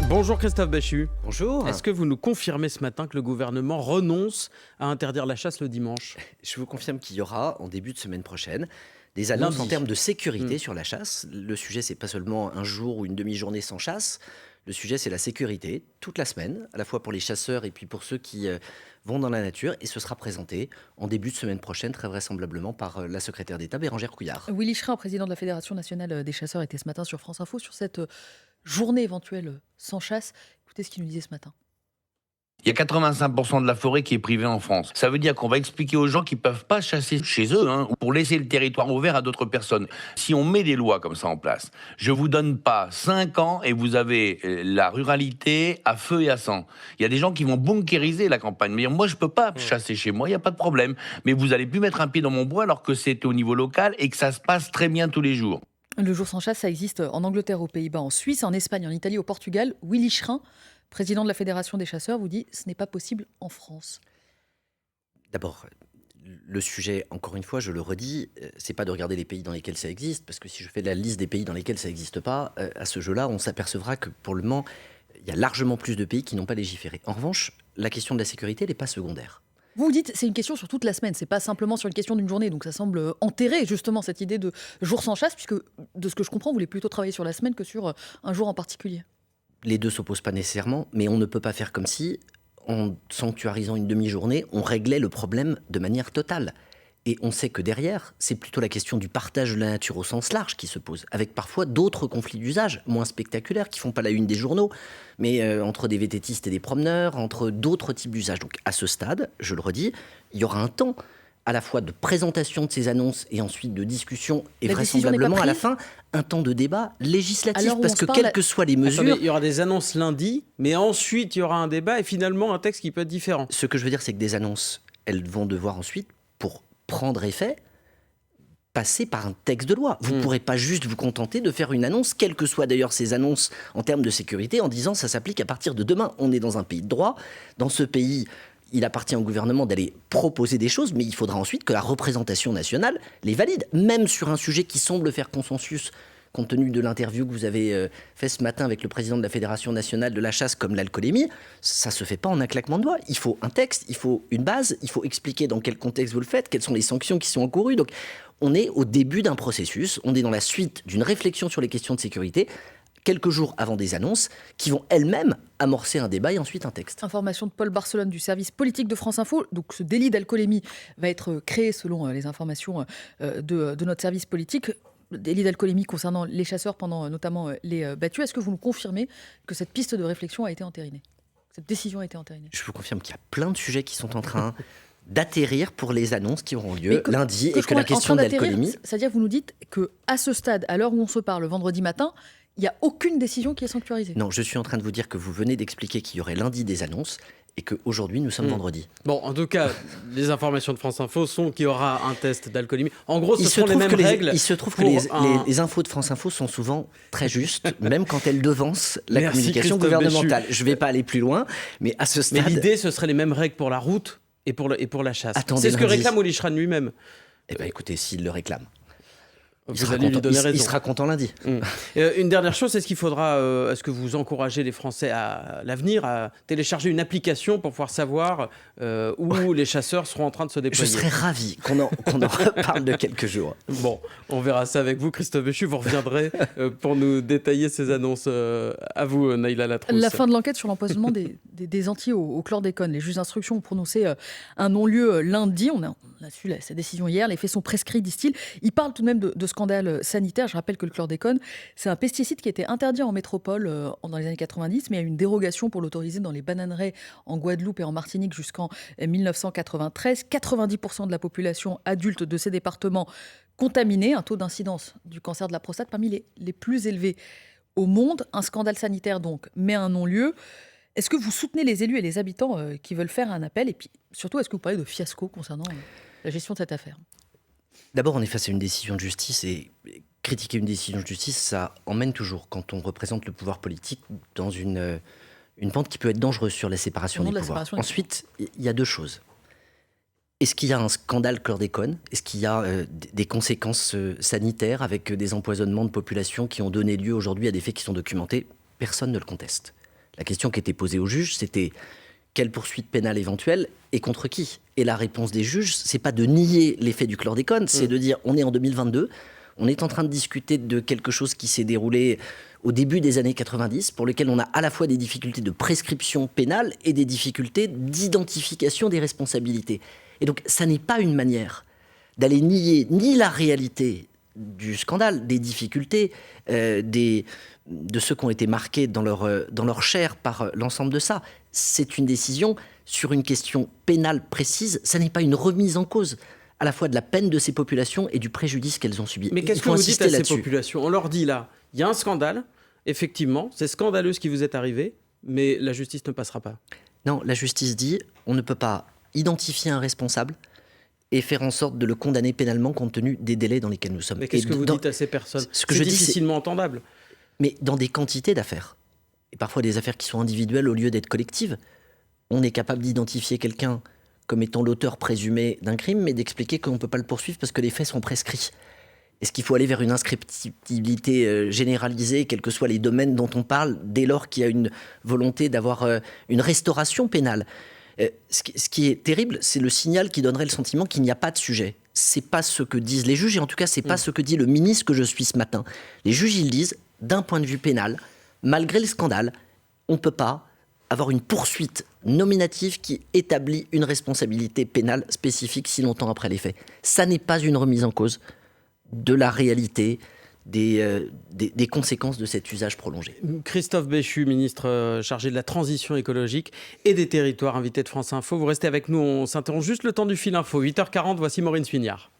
Bonjour Christophe Béchu. Bonjour. Est-ce que vous nous confirmez ce matin que le gouvernement renonce à interdire la chasse le dimanche ? Je vous confirme qu'il y aura, en début de semaine prochaine, des annonces Lundi. en termes de sécurité sur la chasse. Le sujet, c'est pas seulement un jour ou une demi-journée sans chasse. Le sujet, c'est la sécurité, toute la semaine, à la fois pour les chasseurs et puis pour ceux qui vont dans la nature. Et ce sera présenté en début de semaine prochaine, très vraisemblablement, par la secrétaire d'État, Bérengère Couillard. Willy Schrein, président de la Fédération nationale des chasseurs, était ce matin sur France Info sur cette journée éventuelle sans chasse. Écoutez ce qu'il nous disait ce matin. Il y a 85% de la forêt qui est privée en France. Ça veut dire qu'on va expliquer aux gens qu'ils ne peuvent pas chasser chez eux, pour laisser le territoire ouvert à d'autres personnes. Si on met des lois comme ça en place, je ne vous donne pas 5 ans et vous avez la ruralité à feu et à sang. Il y a des gens qui vont bunkériser la campagne. Mais moi, je ne peux pas chasser chez moi, il n'y a pas de problème. Mais vous allez plus mettre un pied dans mon bois alors que c'est au niveau local et que ça se passe très bien tous les jours. Le jour sans chasse, ça existe en Angleterre, aux Pays-Bas, en Suisse, en Espagne, en Italie, au Portugal. Willy Schrein, président de la Fédération des chasseurs, vous dit ce n'est pas possible en France. D'abord, le sujet, encore une fois, je le redis, c'est pas de regarder les pays dans lesquels ça existe, parce que si je fais la liste des pays dans lesquels ça n'existe pas, à ce jeu-là, on s'apercevra que pour le moment, il y a largement plus de pays qui n'ont pas légiféré. En revanche, la question de la sécurité, elle n'est pas secondaire. Vous dites c'est une question sur toute la semaine, c'est pas simplement sur une question d'une journée, donc ça semble enterrer justement cette idée de jour sans chasse, puisque de ce que je comprends, vous voulez plutôt travailler sur la semaine que sur un jour en particulier. Les deux s'opposent pas nécessairement, mais on ne peut pas faire comme si, en sanctuarisant une demi-journée, on réglait le problème de manière totale. Et on sait que derrière, c'est plutôt la question du partage de la nature au sens large qui se pose, avec parfois d'autres conflits d'usage, moins spectaculaires, qui font pas la une des journaux, mais entre des vététistes et des promeneurs, entre d'autres types d'usages. Donc à ce stade, je le redis, il y aura un temps à la fois de présentation de ces annonces et ensuite de discussion et La décision vraisemblablement n'est pas à la prise fin un temps de débat législatif, Alors, parce on que se parle- quelles que soient les mesures... Attendez, il y aura des annonces lundi, mais ensuite il y aura un débat et finalement un texte qui peut être différent. Ce que je veux dire, c'est que des annonces, elles vont devoir ensuite, pour prendre effet, passer par un texte de loi. Vous ne pourrez pas juste vous contenter de faire une annonce, quelles que soient d'ailleurs ces annonces en termes de sécurité, en disant ça s'applique à partir de demain. On est dans un pays de droit. Dans ce pays, il appartient au gouvernement d'aller proposer des choses, mais il faudra ensuite que la représentation nationale les valide, même sur un sujet qui semble faire consensus, compte tenu de l'interview que vous avez fait ce matin avec le président de la Fédération nationale de la chasse, comme l'alcoolémie. Ça ne se fait pas en un claquement de doigts. Il faut un texte, il faut une base, il faut expliquer dans quel contexte vous le faites, quelles sont les sanctions qui sont encourues. Donc, on est au début d'un processus, on est dans la suite d'une réflexion sur les questions de sécurité, quelques jours avant des annonces qui vont elles-mêmes amorcer un débat et ensuite un texte. Information de Paul Barcelone du service politique de France Info. Donc ce délit d'alcoolémie va être créé selon les informations de notre service politique. Le délit d'alcoolémie concernant les chasseurs pendant notamment les battues. Est-ce que vous nous confirmez que cette piste de réflexion a été entérinée ? Cette décision a été entérinée ? Je vous confirme qu'il y a plein de sujets qui sont en train d'atterrir pour les annonces qui auront lieu Mais lundi et je que la comprends, en question train de d'atterrir, l'alcoolémie... C'est-à-dire que vous nous dites qu'à ce stade, à l'heure où on se parle, vendredi matin, il n'y a aucune décision qui est sanctuarisée. Non, je suis en train de vous dire que vous venez d'expliquer qu'il y aurait lundi des annonces et qu'aujourd'hui nous sommes vendredi. Bon, en tout cas, les informations de France Info sont qu'il y aura un test d'alcoolémie. En gros, ce Il sont les mêmes règles. il se trouve que pour les infos de France Info sont souvent très justes, même quand elles devancent la Merci, communication Christophe gouvernementale. Je ne vais pas aller plus loin, mais à ce Mais stade... l'idée, ce serait les mêmes règles pour la route et pour la chasse. Attendez, C'est ce que lundi. réclame Willy Schrein lui-même. Eh bien écoutez, s'il le réclame, il Vous sera allez lui content, donner il raison. sera content lundi. Une dernière chose, est-ce qu'il faudra, est-ce que vous encouragez les Français à l'avenir à télécharger une application pour pouvoir savoir où les chasseurs seront en train de se Je déployer? serais ravi qu'on en reparle de quelques jours. Bon, on verra ça avec vous, Christophe Béchu. Vous reviendrez pour nous détailler ces annonces. À vous, Naïla Latrousse. La fin de l'enquête sur l'empoisonnement des Antilles au chlordécone. Les juges d'instruction ont prononcé un non-lieu lundi. On a su sa décision hier. Les faits sont prescrits, disent-ils. Ils parlent tout de même de scandale sanitaire. Je rappelle que le chlordécone, c'est un pesticide qui était interdit en métropole dans les années 90, mais il y a eu une dérogation pour l'autoriser dans les bananeraies en Guadeloupe et en Martinique jusqu'en 1993. 90% de la population adulte de ces départements contaminés. Un taux d'incidence du cancer de la prostate parmi les plus élevés au monde. Un scandale sanitaire donc, mais un non-lieu. Est-ce que vous soutenez les élus et les habitants qui veulent faire un appel? Et puis surtout, est-ce que vous parlez de fiasco concernant la gestion de cette affaire? D'abord, on est face à une décision de justice et critiquer une décision de justice, ça emmène toujours, quand on représente le pouvoir politique, dans une pente qui peut être dangereuse sur la séparation des pouvoirs. Ensuite, il y a deux choses. Est-ce qu'il y a un scandale chlordécone? Est-ce qu'il y a des conséquences sanitaires avec des empoisonnements de population qui ont donné lieu aujourd'hui à des faits qui sont documentés? Personne ne le conteste. La question qui était posée aux juges, c'était quelle poursuite pénale éventuelle et contre qui ? Et la réponse des juges, c'est pas de nier l'effet du chlordécone, c'est de dire on est en 2022, on est en train de discuter de quelque chose qui s'est déroulé au début des années 90, pour lequel on a à la fois des difficultés de prescription pénale et des difficultés d'identification des responsabilités. Et donc ça n'est pas une manière d'aller nier ni la réalité du scandale, des difficultés, de ceux qui ont été marqués dans leur chair par l'ensemble de ça. C'est une décision sur une question pénale précise. Ça n'est pas une remise en cause à la fois de la peine de ces populations et du préjudice qu'elles ont subi. Mais qu'est-ce que vous dites à ces populations ? On leur dit là, il y a un scandale, effectivement, c'est scandaleux ce qui vous est arrivé, mais la justice ne passera pas. Non, la justice dit on ne peut pas identifier un responsable et faire en sorte de le condamner pénalement compte tenu des délais dans lesquels nous sommes. Mais qu'est-ce que vous dites à ces personnes ? Ce que c'est je dis, difficilement entendable. Mais dans des quantités d'affaires, et parfois des affaires qui sont individuelles au lieu d'être collectives, on est capable d'identifier quelqu'un comme étant l'auteur présumé d'un crime, mais d'expliquer qu'on ne peut pas le poursuivre parce que les faits sont prescrits. Est-ce qu'il faut aller vers une inscriptibilité généralisée, quels que soient les domaines dont on parle, dès lors qu'il y a une volonté d'avoir une restauration pénale ? Ce qui est terrible, c'est le signal qui donnerait le sentiment qu'il n'y a pas de sujet. C'est pas ce que disent les juges, et en tout cas, c'est pas ce que dit le ministre que je suis ce matin. Les juges, ils disent, d'un point de vue pénal, malgré le scandale, on ne peut pas avoir une poursuite nominative qui établit une responsabilité pénale spécifique si longtemps après les faits. Ça n'est pas une remise en cause de la réalité des conséquences de cet usage prolongé. Christophe Béchu, ministre chargé de la transition écologique et des territoires, invité de France Info. Vous restez avec nous, on s'interrompt juste le temps du fil info. 8h40, voici Maureen Suignard.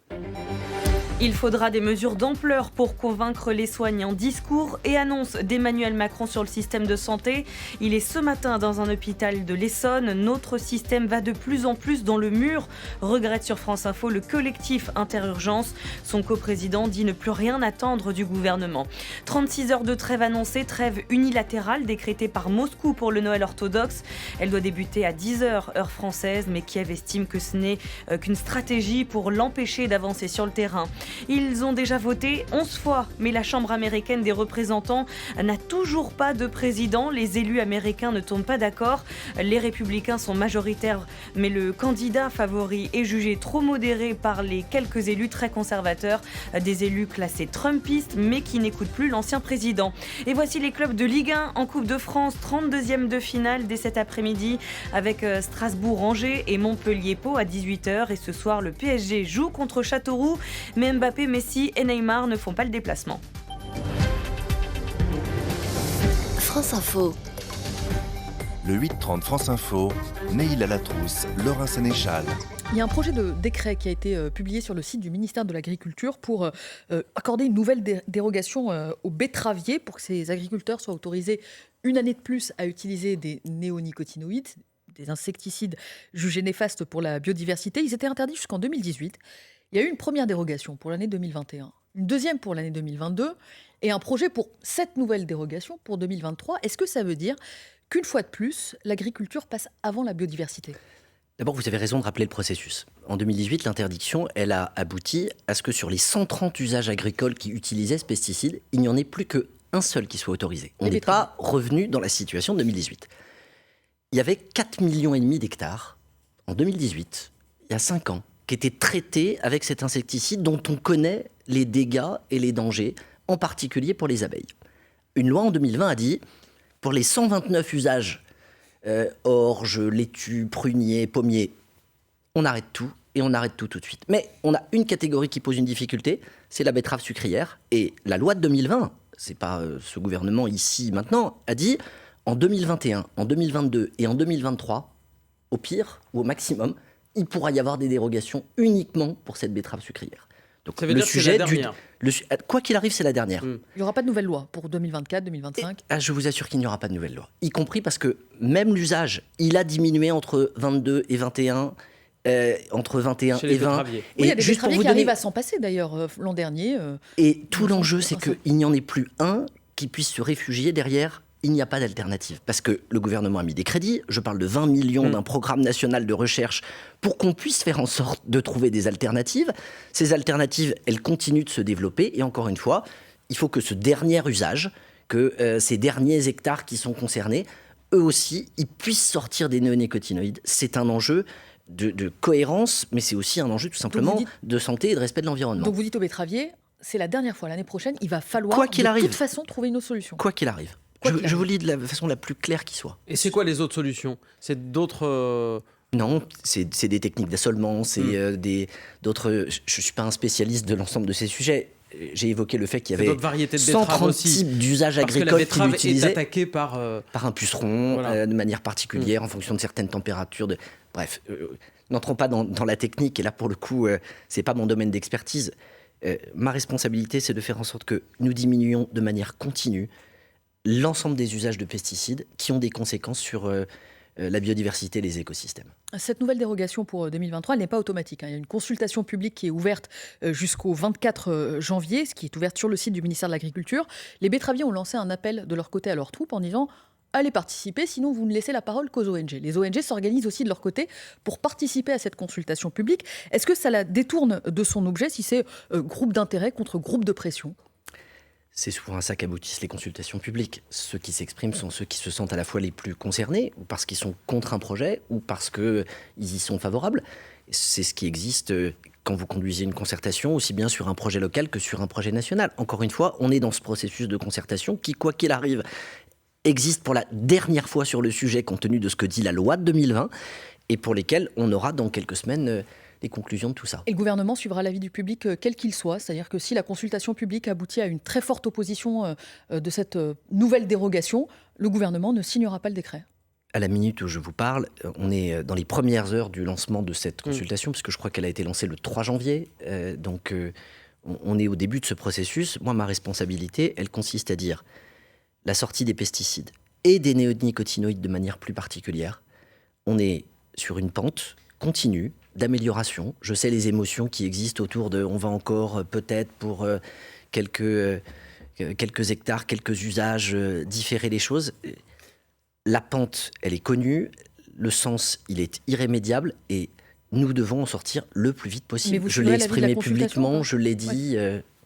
Il faudra des mesures d'ampleur pour convaincre les soignants. Discours et annonce d'Emmanuel Macron sur le système de santé. Il est ce matin dans un hôpital de l'Essonne. Notre système va de plus en plus dans le mur, regrette sur France Info le collectif Interurgence. Son coprésident dit ne plus rien attendre du gouvernement. 36 heures de trêve annoncée, trêve unilatérale décrétée par Moscou pour le Noël orthodoxe. Elle doit débuter à 10h heure française, mais Kiev estime que ce n'est qu'une stratégie pour l'empêcher d'avancer sur le terrain. Ils ont déjà voté 11 fois, mais la Chambre américaine des représentants n'a toujours pas de président. Les élus américains ne tombent pas d'accord. Les républicains sont majoritaires, mais le candidat favori est jugé trop modéré par les quelques élus très conservateurs. Des élus classés trumpistes, mais qui n'écoutent plus l'ancien président. Et voici les clubs de Ligue 1 en Coupe de France, 32e de finale dès cet après-midi, avec Strasbourg-Angers et Montpellier-Pau à 18h. Et ce soir, le PSG joue contre Châteauroux, mais Mbappé, Messi et Neymar ne font pas le déplacement. France Info. Le 8-30 France Info, Neil Alatrousse, Laura Sénéchal. Il y a un projet de décret qui a été publié sur le site du ministère de l'Agriculture pour accorder une nouvelle dérogation aux betteraviers pour que ces agriculteurs soient autorisés une année de plus à utiliser des néonicotinoïdes, des insecticides jugés néfastes pour la biodiversité. Ils étaient interdits jusqu'en 2018. Il y a eu une première dérogation pour l'année 2021, une deuxième pour l'année 2022 et un projet pour 7 nouvelles dérogations pour 2023. Est-ce que ça veut dire qu'une fois de plus, l'agriculture passe avant la biodiversité ? D'abord, vous avez raison de rappeler le processus. En 2018, l'interdiction, elle a abouti à ce que sur les 130 usages agricoles qui utilisaient ce pesticide, il n'y en ait plus qu'un seul qui soit autorisé. On n'est pas revenu dans la situation de 2018. Il y avait 4,5 millions d'hectares en 2018, il y a 5 ans, qui étaient traités avec cet insecticide dont on connaît les dégâts et les dangers, en particulier pour les abeilles. Une loi en 2020 a dit, pour les 129 usages, orge, laitue, prunier, pommier, on arrête tout, et on arrête tout de suite. Mais on a une catégorie qui pose une difficulté, c'est la betterave sucrière. Et la loi de 2020, c'est pas ce gouvernement ici maintenant, a dit, en 2021, en 2022 et en 2023, au pire ou au maximum, il pourra y avoir des dérogations uniquement pour cette betterave sucrière. Donc, ça veut dire que c'est la dernière. Quoi qu'il arrive, c'est la dernière. Il n'y aura pas de nouvelle loi pour 2024, 2025 ? Je vous assure qu'il n'y aura pas de nouvelle loi. Y compris parce que même l'usage, il a diminué entre 22 et 21, entre 21 chez les et 20. Oui, il y a des betteraviers qui arrivent à s'en passer d'ailleurs l'an dernier. Et tout l'enjeu, c'est qu'il n'y en ait plus un qui puisse se réfugier derrière. Il n'y a pas d'alternative. Parce que le gouvernement a mis des crédits. Je parle de 20 millions d'un programme national de recherche pour qu'on puisse faire en sorte de trouver des alternatives. Ces alternatives, elles continuent de se développer. Et encore une fois, il faut que ce dernier usage, que ces derniers hectares qui sont concernés, eux aussi, ils puissent sortir des néonicotinoïdes. C'est un enjeu de cohérence, mais c'est aussi un enjeu tout simplement de santé et de respect de l'environnement. Donc vous dites aux betteraviers, c'est la dernière fois, l'année prochaine, il va falloir Quoi qu'il arrive, de toute façon trouver une autre solution. Quoi qu'il arrive. Je vous lis de la façon la plus claire qui soit. Et c'est quoi les autres solutions? C'est d'autres... Non, c'est des techniques d'assolement, c'est d'autres... Je ne suis pas un spécialiste de l'ensemble de ces sujets. J'ai évoqué le fait qu'il y avait 130 types d'usages agricoles qui l'utilisaient. Est attaquée par un puceron, de manière particulière, en fonction de certaines températures. Bref, n'entrons pas dans la technique, et là, pour le coup, ce n'est pas mon domaine d'expertise. Ma responsabilité, c'est de faire en sorte que nous diminuions de manière continue l'ensemble des usages de pesticides qui ont des conséquences sur la biodiversité et les écosystèmes. Cette nouvelle dérogation pour 2023, elle n'est pas automatique. Il y a une consultation publique qui est ouverte jusqu'au 24 janvier, ce qui est ouverte sur le site du ministère de l'Agriculture. Les betteraviers ont lancé un appel de leur côté à leurs troupes en disant « Allez participer, sinon vous ne laissez la parole qu'aux ONG ». Les ONG s'organisent aussi de leur côté pour participer à cette consultation publique. Est-ce que ça la détourne de son objet si c'est groupe d'intérêt contre groupe de pression ? C'est souvent à ça qu'aboutissent les consultations publiques. Ceux qui s'expriment sont ceux qui se sentent à la fois les plus concernés, ou parce qu'ils sont contre un projet, ou parce qu'ils y sont favorables. C'est ce qui existe quand vous conduisez une concertation, aussi bien sur un projet local que sur un projet national. Encore une fois, on est dans ce processus de concertation qui, quoi qu'il arrive, existe pour la dernière fois sur le sujet, compte tenu de ce que dit la loi de 2020, et pour lesquels on aura dans quelques semaines les conclusions de tout ça. Et le gouvernement suivra l'avis du public quel qu'il soit, c'est-à-dire que si la consultation publique aboutit à une très forte opposition de cette nouvelle dérogation, le gouvernement ne signera pas le décret. À la minute où je vous parle, on est dans les premières heures du lancement de cette consultation, puisque je crois qu'elle a été lancée le 3 janvier, donc on est au début de ce processus. Moi, ma responsabilité, elle consiste à dire la sortie des pesticides et des néonicotinoïdes de manière plus particulière. On est sur une pente continue d'amélioration. Je sais les émotions qui existent autour de « on va encore peut-être pour quelques hectares, quelques usages, différer les choses ». La pente, elle est connue, le sens, il est irrémédiable et nous devons en sortir le plus vite possible. Je l'ai exprimé publiquement, je l'ai dit...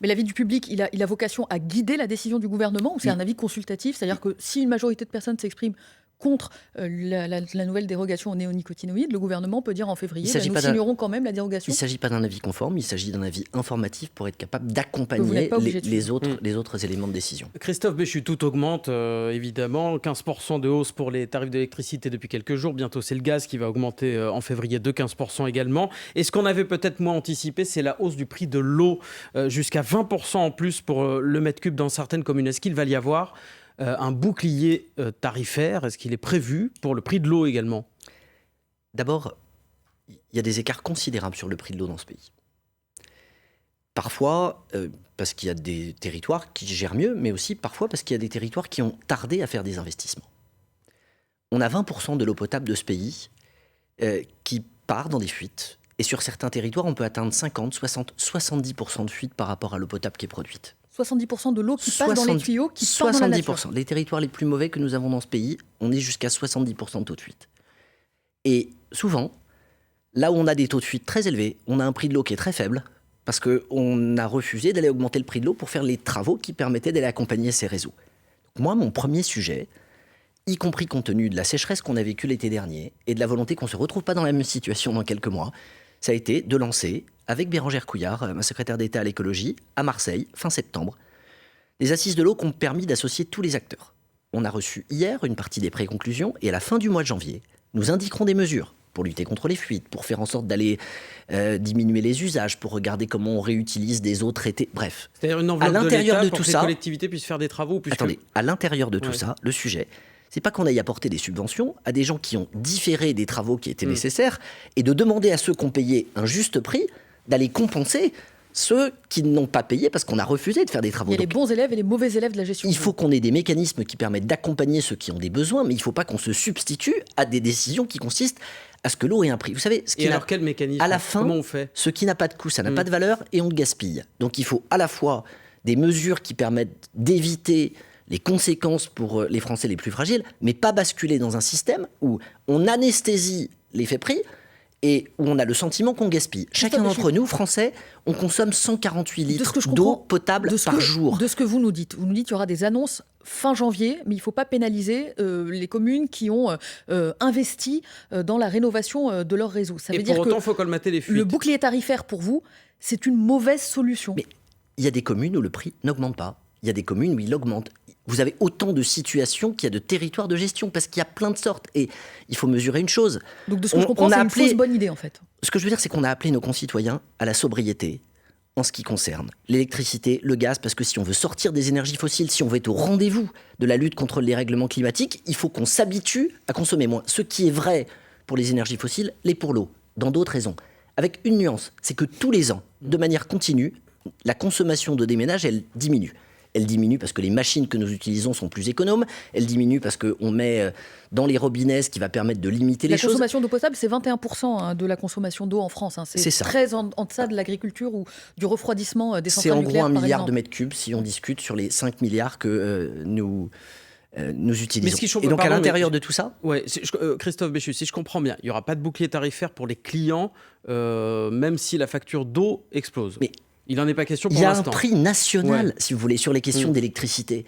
Mais l'avis du public, il a vocation à guider la décision du gouvernement ou c'est un avis consultatif? C'est-à-dire que si une majorité de personnes s'expriment contre la nouvelle dérogation aux néonicotinoïdes, le gouvernement peut dire en février, nous signerons quand même la dérogation. Il ne s'agit pas d'un avis conforme, il s'agit d'un avis informatif pour être capable d'accompagner les autres éléments de décision. Christophe Béchu, tout augmente évidemment, 15% de hausse pour les tarifs d'électricité depuis quelques jours, bientôt c'est le gaz qui va augmenter en février de 15% également. Et ce qu'on avait peut-être moins anticipé, c'est la hausse du prix de l'eau, jusqu'à 20% en plus pour le mètre cube dans certaines communes. Est-ce qu'il va y avoir un bouclier tarifaire? Est-ce qu'il est prévu pour le prix de l'eau également? D'abord, il y a des écarts considérables sur le prix de l'eau dans ce pays. Parfois, parce qu'il y a des territoires qui gèrent mieux, mais aussi parfois parce qu'il y a des territoires qui ont tardé à faire des investissements. On a 20% de l'eau potable de ce pays qui part dans des fuites. Et sur certains territoires, on peut atteindre 50, 60, 70% de fuites par rapport à l'eau potable qui est produite. 70% de l'eau qui passe dans les tuyaux, qui part dans la nature. 70%. Les territoires les plus mauvais que nous avons dans ce pays, on est jusqu'à 70% de taux de fuite. Et souvent, là où on a des taux de fuite très élevés, on a un prix de l'eau qui est très faible, parce qu'on a refusé d'aller augmenter le prix de l'eau pour faire les travaux qui permettaient d'aller accompagner ces réseaux. Donc moi, mon premier sujet, y compris compte tenu de la sécheresse qu'on a vécue l'été dernier, et de la volonté qu'on ne se retrouve pas dans la même situation dans quelques mois, ça a été de lancer, avec Bérangère Couillard, ma secrétaire d'État à l'écologie, à Marseille, fin septembre, des assises de l'eau qui ont permis d'associer tous les acteurs. On a reçu hier une partie des pré-conclusions, et à la fin du mois de janvier, nous indiquerons des mesures pour lutter contre les fuites, pour faire en sorte d'aller diminuer les usages, pour regarder comment on réutilise des eaux traitées, bref. C'est-à-dire une enveloppe de l'État pour que les collectivités puissent faire des travaux Attendez, à l'intérieur de tout ça, le sujet, c'est pas qu'on aille apporter des subventions à des gens qui ont différé des travaux qui étaient nécessaires et de demander à ceux qui ont payé un juste prix d'aller compenser ceux qui n'ont pas payé parce qu'on a refusé de faire des travaux. Il y a les bons élèves et les mauvais élèves de la gestion. Il faut qu'on ait des mécanismes qui permettent d'accompagner ceux qui ont des besoins, mais il ne faut pas qu'on se substitue à des décisions qui consistent à ce que l'eau ait un prix. Vous savez, quel mécanisme? À la fin, comment on fait? Ce qui n'a pas de coût, ça n'a pas de valeur et on le gaspille. Donc il faut à la fois des mesures qui permettent d'éviter les conséquences pour les Français les plus fragiles, mais pas basculer dans un système où on anesthésie l'effet prix et où on a le sentiment qu'on gaspille. Chacun d'entre nous, Français, on consomme 148 litres d'eau potable par jour. De ce que vous nous dites qu'il y aura des annonces fin janvier, mais il ne faut pas pénaliser les communes qui ont investi dans la rénovation de leur réseau. Ça veut dire pour autant, que il faut colmater les fuites. le bouclier tarifaire, pour vous, c'est une mauvaise solution. Mais il y a des communes où le prix n'augmente pas. Il y a des communes où il augmente. Vous avez autant de situations qu'il y a de territoires de gestion, parce qu'il y a plein de sortes. Et il faut mesurer une chose. Donc de ce que je comprends, c'est une fausse bonne idée, en fait. Ce que je veux dire, c'est qu'on a appelé nos concitoyens à la sobriété en ce qui concerne l'électricité, le gaz, parce que si on veut sortir des énergies fossiles, si on veut être au rendez-vous de la lutte contre les dérèglements climatiques, il faut qu'on s'habitue à consommer moins. Ce qui est vrai pour les énergies fossiles l'est pour l'eau, dans d'autres raisons. Avec une nuance, c'est que tous les ans, de manière continue, la consommation d'eau des ménages, elle diminue. Elle diminue parce que les machines que nous utilisons sont plus économes. Elle diminue parce qu'on met dans les robinets ce qui va permettre de limiter les choses. La consommation d'eau potable, c'est 21% de la consommation d'eau en France. C'est ça. Très en deçà de l'agriculture ou du refroidissement des centrales nucléaires. C'est en gros 1 milliard exemple. de mètres cubes si on discute sur les 5 milliards que nous utilisons. Et donc à l'intérieur de tout ça, Christophe Béchu, si je comprends bien, il n'y aura pas de bouclier tarifaire pour les clients, même si la facture d'eau explose. Mais il n'en est pas question pour l'instant. l'instant. Il y a un prix national, si vous voulez, sur les questions d'électricité.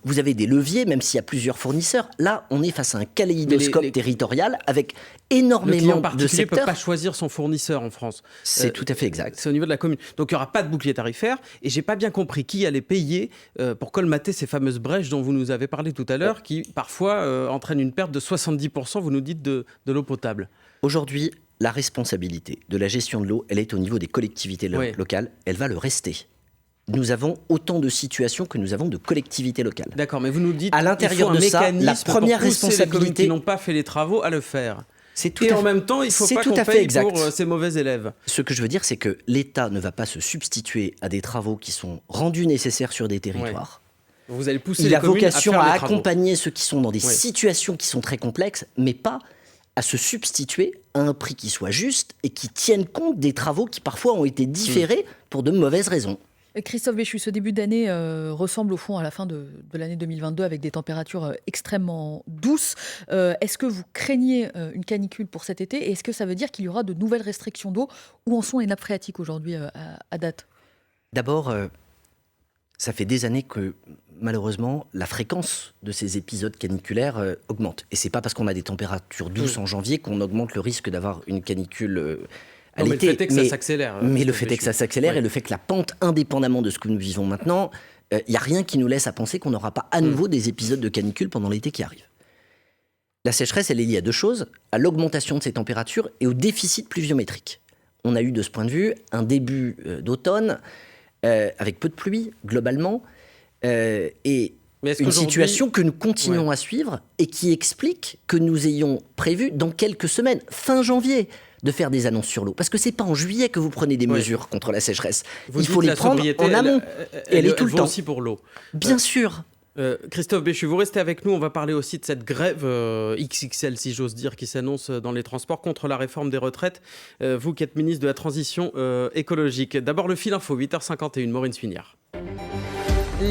Vous avez des leviers, même s'il y a plusieurs fournisseurs. Là, on est face à un kaléidoscope territorial avec énormément de secteurs. Le client particulier ne peut pas choisir son fournisseur en France. C'est tout à fait exact. C'est au niveau de la commune. Donc il n'y aura pas de bouclier tarifaire. Et je n'ai pas bien compris qui allait payer pour colmater ces fameuses brèches dont vous nous avez parlé tout à l'heure, qui parfois entraînent une perte de 70%, vous nous dites, de l'eau potable. Aujourd'hui, la responsabilité de la gestion de l'eau, elle est au niveau des collectivités locales. Elle va le rester. Nous avons autant de situations que nous avons de collectivités locales. D'accord, mais vous nous dites à l'intérieur de ça, la première responsabilité, qui n'ont pas fait les travaux à le faire. Et en même temps, il ne faut pas qu'on paye pour ces mauvais élèves. Ce que je veux dire, c'est que l'État ne va pas se substituer à des travaux qui sont rendus nécessaires sur des territoires. Vous allez pousser il a communes vocation à accompagner ceux qui sont dans des situations qui sont très complexes, mais pas à se substituer à un prix qui soit juste et qui tienne compte des travaux qui parfois ont été différés pour de mauvaises raisons. Christophe Béchu, ce début d'année ressemble au fond à la fin de l'année 2022 avec des températures extrêmement douces. Est-ce que vous craignez une canicule pour cet été et est-ce que ça veut dire qu'il y aura de nouvelles restrictions d'eau? Où en sont les nappes phréatiques aujourd'hui à date? D'abord, ça fait des années que malheureusement la fréquence de ces épisodes caniculaires augmente. Et c'est pas parce qu'on a des températures douces en janvier qu'on augmente le risque d'avoir une canicule à l'été. Mais le fait est que ça s'accélère. Mais le fait est que ça s'accélère et le fait que la pente, indépendamment de ce que nous vivons maintenant, il n'y a rien qui nous laisse à penser qu'on n'aura pas à nouveau des épisodes de canicule pendant l'été qui arrive. La sécheresse, elle est liée à deux choses, à l'augmentation de ces températures et au déficit pluviométrique. On a eu de ce point de vue un début d'automne avec peu de pluie, globalement, et une situation que nous continuons à suivre et qui explique que nous ayons prévu dans quelques semaines, fin janvier, de faire des annonces sur l'eau. Parce que c'est pas en juillet que vous prenez des mesures contre la sécheresse. Il faut les prendre en amont. Elle est tout le temps. Aussi pour l'eau. Bien sûr. Christophe Béchu, vous restez avec nous. On va parler aussi de cette grève XXL, si j'ose dire, qui s'annonce dans les transports contre la réforme des retraites. Vous qui êtes ministre de la Transition écologique. D'abord le fil info, 8h51, Maureen Suignard.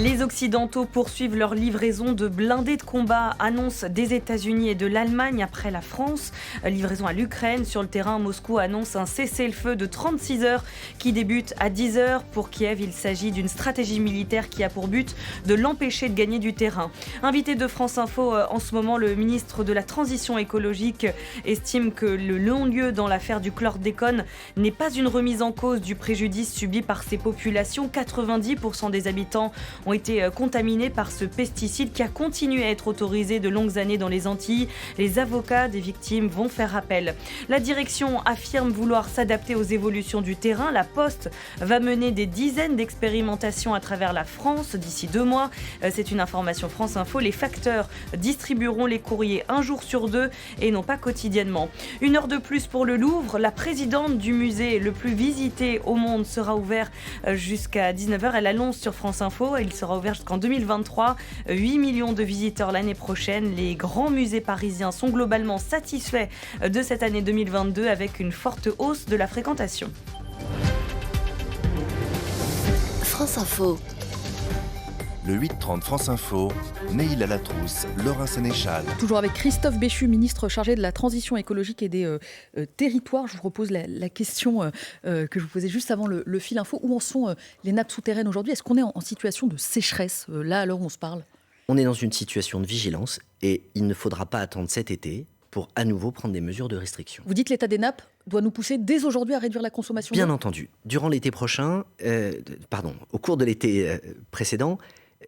Les Occidentaux poursuivent leur livraison de blindés de combat, annonce des États-Unis et de l'Allemagne après la France. Livraison à l'Ukraine. Sur le terrain, Moscou annonce un cessez-le-feu de 36 heures qui débute à 10 heures. Pour Kiev, il s'agit d'une stratégie militaire qui a pour but de l'empêcher de gagner du terrain. Invité de France Info en ce moment, le ministre de la Transition écologique estime que le non-lieu dans l'affaire du chlordécone n'est pas une remise en cause du préjudice subi par ces populations. 90% des habitants ont été contaminés par ce pesticide qui a continué à être autorisé de longues années dans les Antilles. Les avocats des victimes vont faire appel. La direction affirme vouloir s'adapter aux évolutions du terrain. La Poste va mener des dizaines d'expérimentations à travers la France d'ici 2 mois. C'est une information France Info. Les facteurs distribueront les courriers un jour sur 2 et non pas quotidiennement. 1 heure de plus pour le Louvre. La présidente du musée le plus visité au monde sera ouverte jusqu'à 19h. Elle annonce sur France Info. Il sera ouvert jusqu'en 2023. 8 millions de visiteurs l'année prochaine. Les grands musées parisiens sont globalement satisfaits de cette année 2022 avec une forte hausse de la fréquentation. France Info. Le 8-30 France Info, Neil Alatrousse, Laura Sénéchal. Toujours avec Christophe Béchu, ministre chargé de la transition écologique et des territoires. Je vous repose la question que je vous posais juste avant le fil info. Où en sont les nappes souterraines aujourd'hui? Est-ce qu'on est en situation de sécheresse là à l'heure où on se parle? On est dans une situation de vigilance et il ne faudra pas attendre cet été pour à nouveau prendre des mesures de restriction. Vous dites que l'état des nappes doit nous pousser dès aujourd'hui à réduire la consommation Bien d'eau ? entendu. Durant l'été prochain, au cours de l'été précédent,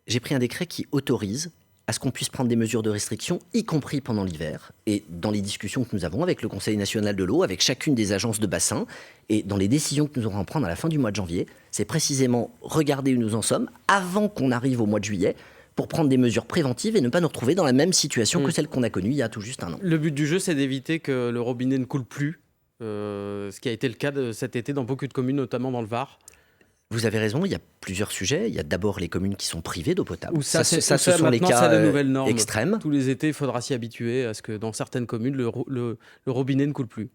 j'ai pris un décret qui autorise à ce qu'on puisse prendre des mesures de restriction, y compris pendant l'hiver. Et dans les discussions que nous avons avec le Conseil national de l'eau, avec chacune des agences de bassin, et dans les décisions que nous aurons à prendre à la fin du mois de janvier, c'est précisément regarder où nous en sommes avant qu'on arrive au mois de juillet, pour prendre des mesures préventives et ne pas nous retrouver dans la même situation que celle qu'on a connue il y a tout juste un an. Le but du jeu, c'est d'éviter que le robinet ne coule plus, ce qui a été le cas cet été dans beaucoup de communes, notamment dans le Var. Vous avez raison, il y a plusieurs sujets. Il y a d'abord les communes qui sont privées d'eau potable. Ce sont les cas extrêmes. Tous les étés, il faudra s'y habituer à ce que dans certaines communes, le robinet ne coule plus.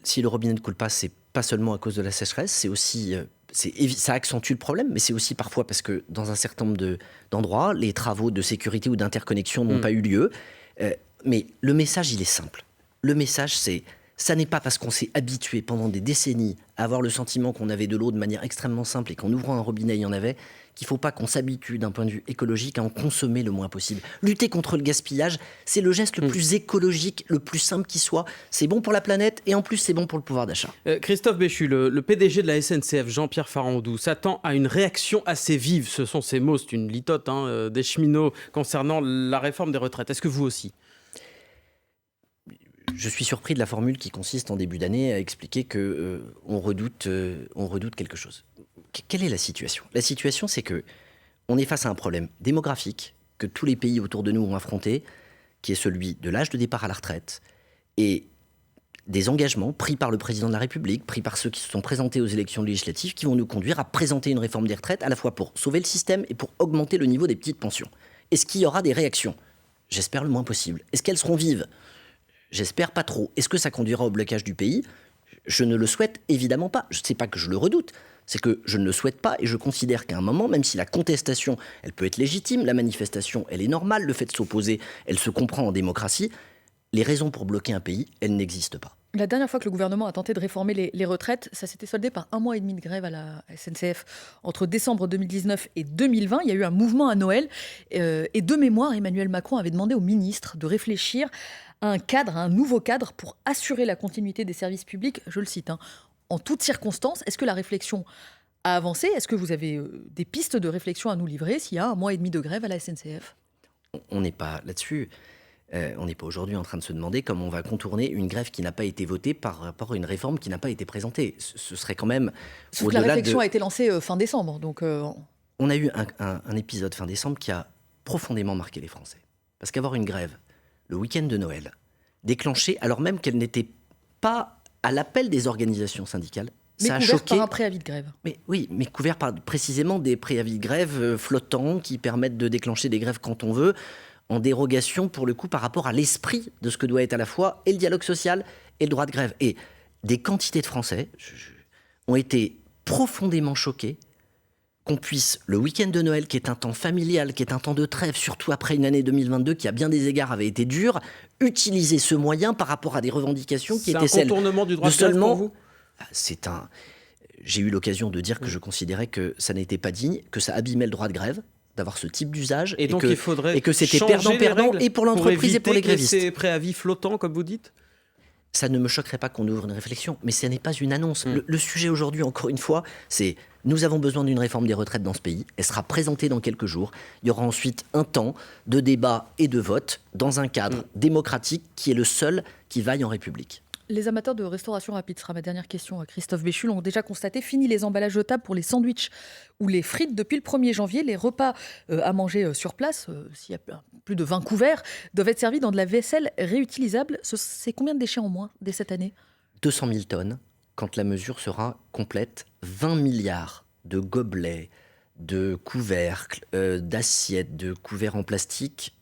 Si le robinet ne coule pas, c'est pas seulement à cause de la sécheresse, c'est aussi... ça accentue le problème, mais c'est aussi parfois parce que dans un certain nombre d'endroits, les travaux de sécurité ou d'interconnexion n'ont pas eu lieu. Mais le message, il est simple. Le message, ça n'est pas parce qu'on s'est habitué pendant des décennies à avoir le sentiment qu'on avait de l'eau de manière extrêmement simple et qu'en ouvrant un robinet, il y en avait, qu'il ne faut pas qu'on s'habitue d'un point de vue écologique à en consommer le moins possible. Lutter contre le gaspillage, c'est le geste le plus écologique, le plus simple qui soit. C'est bon pour la planète et en plus, c'est bon pour le pouvoir d'achat. Christophe Béchu, le PDG de la SNCF, Jean-Pierre Farandou, s'attend à une réaction assez vive. Ce sont ces mots, c'est une litote des cheminots concernant la réforme des retraites. Est-ce que vous aussi ? Je suis surpris de la formule qui consiste en début d'année à expliquer qu'on redoute quelque chose. Quelle est la situation ? La situation, c'est que on est face à un problème démographique que tous les pays autour de nous ont affronté, qui est celui de l'âge de départ à la retraite et des engagements pris par le président de la République, pris par ceux qui se sont présentés aux élections législatives, qui vont nous conduire à présenter une réforme des retraites à la fois pour sauver le système et pour augmenter le niveau des petites pensions. Est-ce qu'il y aura des réactions ? J'espère le moins possible. Est-ce qu'elles seront vives ? J'espère pas trop. Est-ce que ça conduira au blocage du pays ? Je ne le souhaite évidemment pas. Je ne sais pas que je le redoute, c'est que je ne le souhaite pas et je considère qu'à un moment, même si la contestation, elle peut être légitime, la manifestation, elle est normale, le fait de s'opposer, elle se comprend en démocratie, les raisons pour bloquer un pays, elles n'existent pas. La dernière fois que le gouvernement a tenté de réformer les retraites, ça s'était soldé par 1 mois et demi de grève à la SNCF. Entre décembre 2019 et 2020, il y a eu un mouvement à Noël. Et de mémoire, Emmanuel Macron avait demandé au ministre de réfléchir à un nouveau cadre pour assurer la continuité des services publics. Je le cite, en toutes circonstances. Est-ce que la réflexion a avancé ? Est-ce que vous avez des pistes de réflexion à nous livrer s'il y a 1 mois et demi de grève à la SNCF ? On n'est pas là-dessus. On n'est pas aujourd'hui en train de se demander comment on va contourner une grève qui n'a pas été votée par rapport à une réforme qui n'a pas été présentée. Ce serait quand même... Sauf que la réflexion a été lancée fin décembre. Donc On a eu un épisode fin décembre qui a profondément marqué les Français. Parce qu'avoir une grève le week-end de Noël, déclenchée alors même qu'elle n'était pas à l'appel des organisations syndicales, mais ça a couvert choqué. par un préavis de grève. Mais couvert par précisément des préavis de grève flottants qui permettent de déclencher des grèves quand on veut, en dérogation pour le coup par rapport à l'esprit de ce que doit être à la fois et le dialogue social et le droit de grève. Et des quantités de Français ont été profondément choqués qu'on puisse, le week-end de Noël, qui est un temps familial, qui est un temps de trêve, surtout après une année 2022 qui à bien des égards avait été dure, utiliser ce moyen par rapport à des revendications qui étaient celles du droit de grève seulement... pour vous ? J'ai eu l'occasion de dire que je considérais que ça n'était pas digne, que ça abîmait le droit de grève, d'avoir ce type d'usage, et donc il faudrait et que c'était perdant-perdant et pour l'entreprise et pour les grévistes. Ces préavis flottants, comme vous dites ? Ça ne me choquerait pas qu'on ouvre une réflexion, mais ce n'est pas une annonce. Le sujet aujourd'hui, encore une fois, c'est nous avons besoin d'une réforme des retraites dans ce pays. Elle sera présentée dans quelques jours. Il y aura ensuite un temps de débat et de vote dans un cadre démocratique qui est le seul qui vaille en République. Les amateurs de restauration rapide, ce sera ma dernière question. Christophe Béchu l'ont déjà constaté, fini les emballages jetables pour les sandwichs ou les frites depuis le 1er janvier. Les repas à manger sur place, s'il y a plus de 20 couverts, doivent être servis dans de la vaisselle réutilisable. C'est combien de déchets en moins dès cette année ? 200 000 tonnes, quand la mesure sera complète. 20 milliards de gobelets, de couvercles, d'assiettes, de couverts en plastique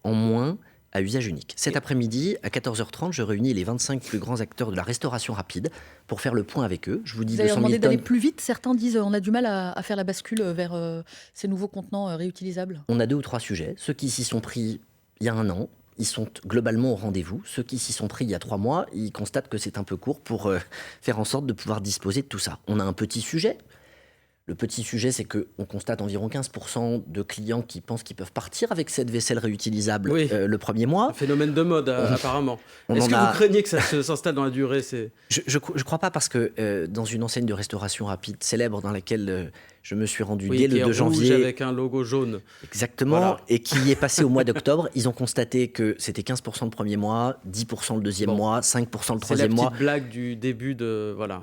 en moins à usage unique. Cet après-midi, à 14h30, je réunis les 25 plus grands acteurs de la restauration rapide pour faire le point avec eux. Je vous dis vous avez 200 000 demandé tonnes. d'aller plus vite. Certains disent on a du mal à faire la bascule vers ces nouveaux contenants réutilisables. On a 2 ou 3 sujets. Ceux qui s'y sont pris il y a 1 an, ils sont globalement au rendez-vous. Ceux qui s'y sont pris il y a 3 mois, ils constatent que c'est un peu court pour faire en sorte de pouvoir disposer de tout ça. On a un petit sujet. Le petit sujet, c'est qu'on constate environ 15% de clients qui pensent qu'ils peuvent partir avec cette vaisselle réutilisable le premier mois. Un phénomène de mode, apparemment. On Est-ce en que a- vous craignez que ça s'installe dans la durée Je crois pas, parce que dans une enseigne de restauration rapide célèbre dans laquelle je me suis rendu Oui, dès qui le est 2 rouge janvier, avec un logo jaune. exactement, Voilà. et qui est passé au mois d'octobre, ils ont constaté que c'était 15% le premier mois, 10% le deuxième mois, 5% le C'est la troisième petite mois. blague du début de... Voilà.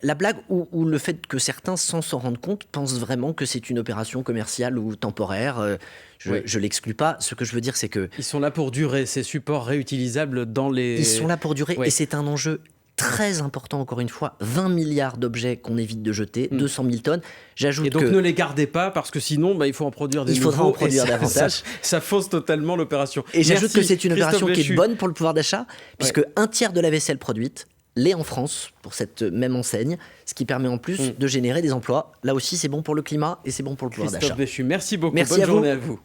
La blague ou le fait que certains, sans s'en rendre compte, pensent vraiment que c'est une opération commerciale ou temporaire. Je l'exclus pas. Ce que je veux dire, c'est que Ils sont là pour durer, ces supports réutilisables dans les... ils sont là pour durer, Ouais. et c'est un enjeu très important, encore une fois. 20 milliards d'objets qu'on évite de jeter, 200 000 tonnes. J'ajoute Et donc que ne les gardez pas, parce que sinon, il faut en produire des Il nouveaux. faudra en produire et ça- davantage. Ça fausse totalement l'opération. Et j'ajoute Merci, que c'est une Christophe opération qui est Béchu. bonne pour le pouvoir d'achat, puisque un tiers de la vaisselle produite l'est en France pour cette même enseigne, ce qui permet en plus de générer des emplois. Là aussi, c'est bon pour le climat et c'est bon pour le pouvoir d'achat. Christophe Béchu, merci beaucoup. Merci Bonne à vous. journée à vous.